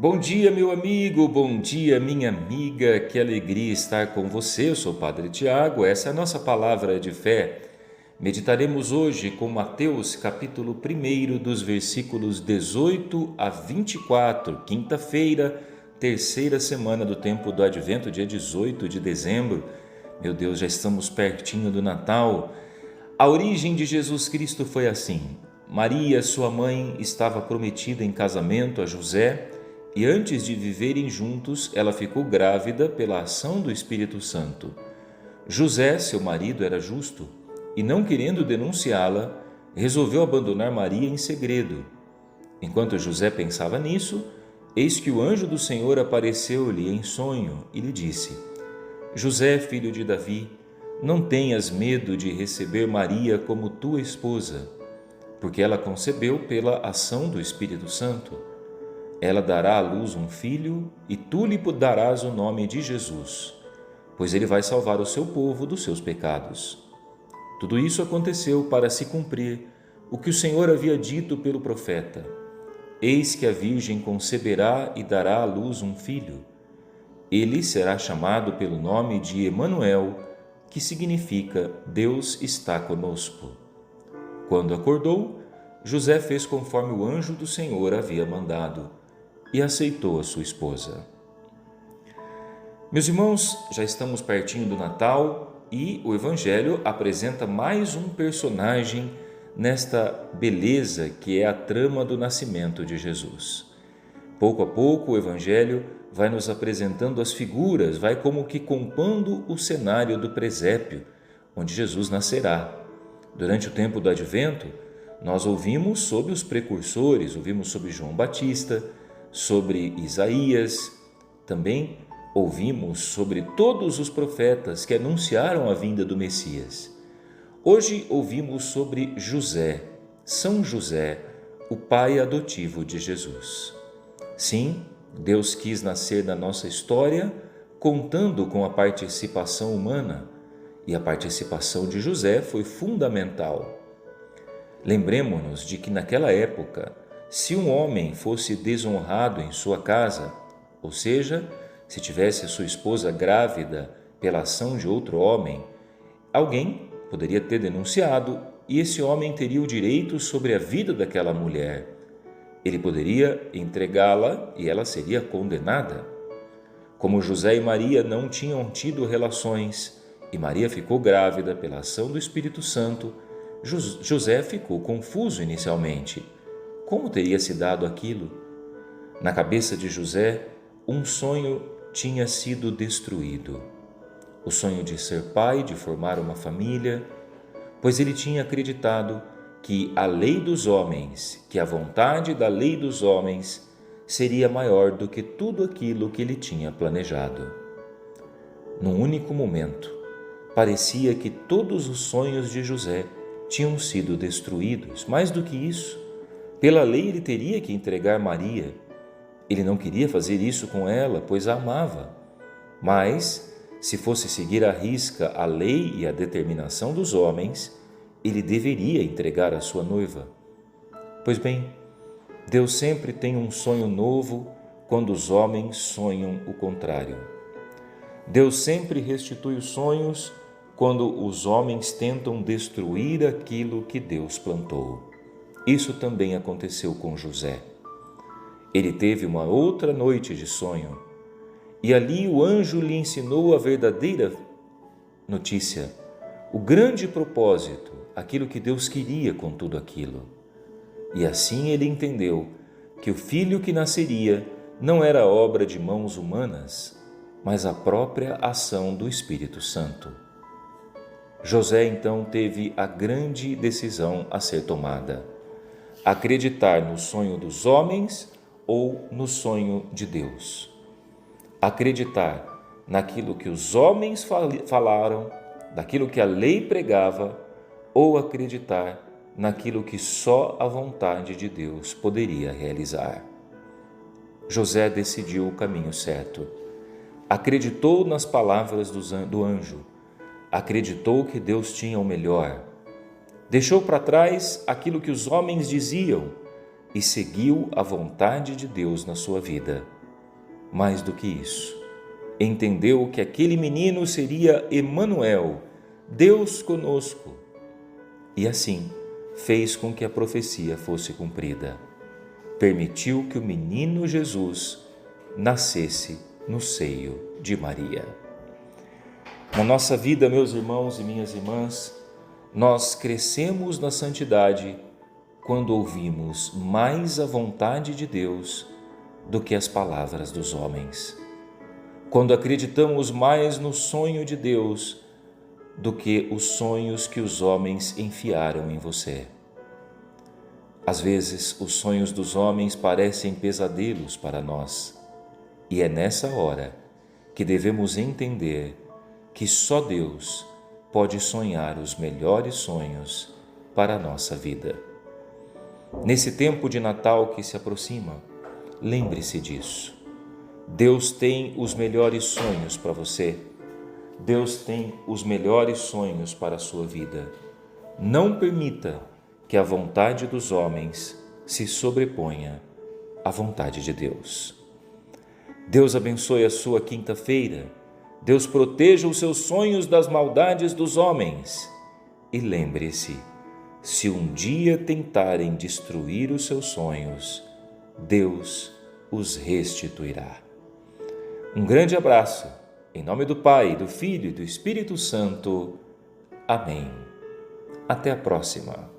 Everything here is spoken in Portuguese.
Bom dia, meu amigo, bom dia, minha amiga, que alegria estar com você. Eu sou o Padre Tiago, essa é a nossa palavra de fé. Meditaremos hoje com Mateus, capítulo 1, dos versículos 18 a 24, quinta-feira, terceira semana do tempo do Advento, dia 18 de dezembro. Meu Deus, já estamos pertinho do Natal. A origem de Jesus Cristo foi assim: Maria, sua mãe, estava prometida em casamento a José e antes de viverem juntos, ela ficou grávida pela ação do Espírito Santo. José, seu marido, era justo e, não querendo denunciá-la, resolveu abandonar Maria em segredo. Enquanto José pensava nisso, eis que o anjo do Senhor apareceu-lhe em sonho e lhe disse: José, filho de Davi, não tenhas medo de receber Maria como tua esposa, porque ela concebeu pela ação do Espírito Santo. Ela dará à luz um filho e tu lhe darás o nome de Jesus, pois ele vai salvar o seu povo dos seus pecados. Tudo isso aconteceu para se cumprir o que o Senhor havia dito pelo profeta: Eis que a Virgem conceberá e dará à luz um filho. Ele será chamado pelo nome de Emanuel, que significa Deus está conosco. Quando acordou, José fez conforme o anjo do Senhor havia mandado e aceitou a sua esposa. Meus irmãos, já estamos pertinho do Natal e o Evangelho apresenta mais um personagem nesta beleza que é a trama do nascimento de Jesus. Pouco a pouco o Evangelho vai nos apresentando as figuras, vai como que compondo o cenário do presépio, onde Jesus nascerá. Durante o tempo do Advento, nós ouvimos sobre os precursores, ouvimos sobre João Batista, sobre Isaías, também ouvimos sobre todos os profetas que anunciaram a vinda do Messias. Hoje ouvimos sobre José, São José, o pai adotivo de Jesus. Sim, Deus quis nascer na nossa história, contando com a participação humana, e a participação de José foi fundamental. Lembremos-nos de que naquela época, se um homem fosse desonrado em sua casa, ou seja, se tivesse a sua esposa grávida pela ação de outro homem, alguém poderia ter denunciado e esse homem teria o direito sobre a vida daquela mulher. Ele poderia entregá-la e ela seria condenada. Como José e Maria não tinham tido relações e Maria ficou grávida pela ação do Espírito Santo, José ficou confuso inicialmente. Como teria se dado aquilo? Na cabeça de José, um sonho tinha sido destruído. O sonho de ser pai, de formar uma família, pois ele tinha acreditado que a lei dos homens, que a vontade da lei dos homens seria maior do que tudo aquilo que ele tinha planejado. Num único momento, parecia que todos os sonhos de José tinham sido destruídos. Mais do que isso, pela lei ele teria que entregar Maria. Ele não queria fazer isso com ela, pois a amava. Mas, se fosse seguir à risca a lei e a determinação dos homens, ele deveria entregar a sua noiva. Pois bem, Deus sempre tem um sonho novo quando os homens sonham o contrário. Deus sempre restitui os sonhos quando os homens tentam destruir aquilo que Deus plantou. Isso também aconteceu com José. Ele teve uma outra noite de sonho e ali o anjo lhe ensinou a verdadeira notícia, o grande propósito, aquilo que Deus queria com tudo aquilo. E assim ele entendeu que o filho que nasceria não era obra de mãos humanas, mas a própria ação do Espírito Santo. José então teve a grande decisão a ser tomada: acreditar no sonho dos homens ou no sonho de Deus. Acreditar naquilo que os homens falaram, naquilo que a lei pregava, ou acreditar naquilo que só a vontade de Deus poderia realizar. José decidiu o caminho certo. Acreditou nas palavras do anjo. Acreditou que Deus tinha o melhor. Deixou para trás aquilo que os homens diziam e seguiu a vontade de Deus na sua vida. Mais do que isso, entendeu que aquele menino seria Emanuel, Deus conosco, e assim fez com que a profecia fosse cumprida. Permitiu que o menino Jesus nascesse no seio de Maria. Na nossa vida, meus irmãos e minhas irmãs, nós crescemos na santidade quando ouvimos mais a vontade de Deus do que as palavras dos homens. Quando acreditamos mais no sonho de Deus do que os sonhos que os homens enfiaram em você. Às vezes, os sonhos dos homens parecem pesadelos para nós, e é nessa hora que devemos entender que só Deus pode sonhar os melhores sonhos para a nossa vida. Nesse tempo de Natal que se aproxima, lembre-se disso. Deus tem os melhores sonhos para você. Deus tem os melhores sonhos para a sua vida. Não permita que a vontade dos homens se sobreponha à vontade de Deus. Deus abençoe a sua quinta-feira. Deus proteja os seus sonhos das maldades dos homens. E lembre-se, se um dia tentarem destruir os seus sonhos, Deus os restituirá. Um grande abraço, em nome do Pai, do Filho e do Espírito Santo. Amém. Até a próxima.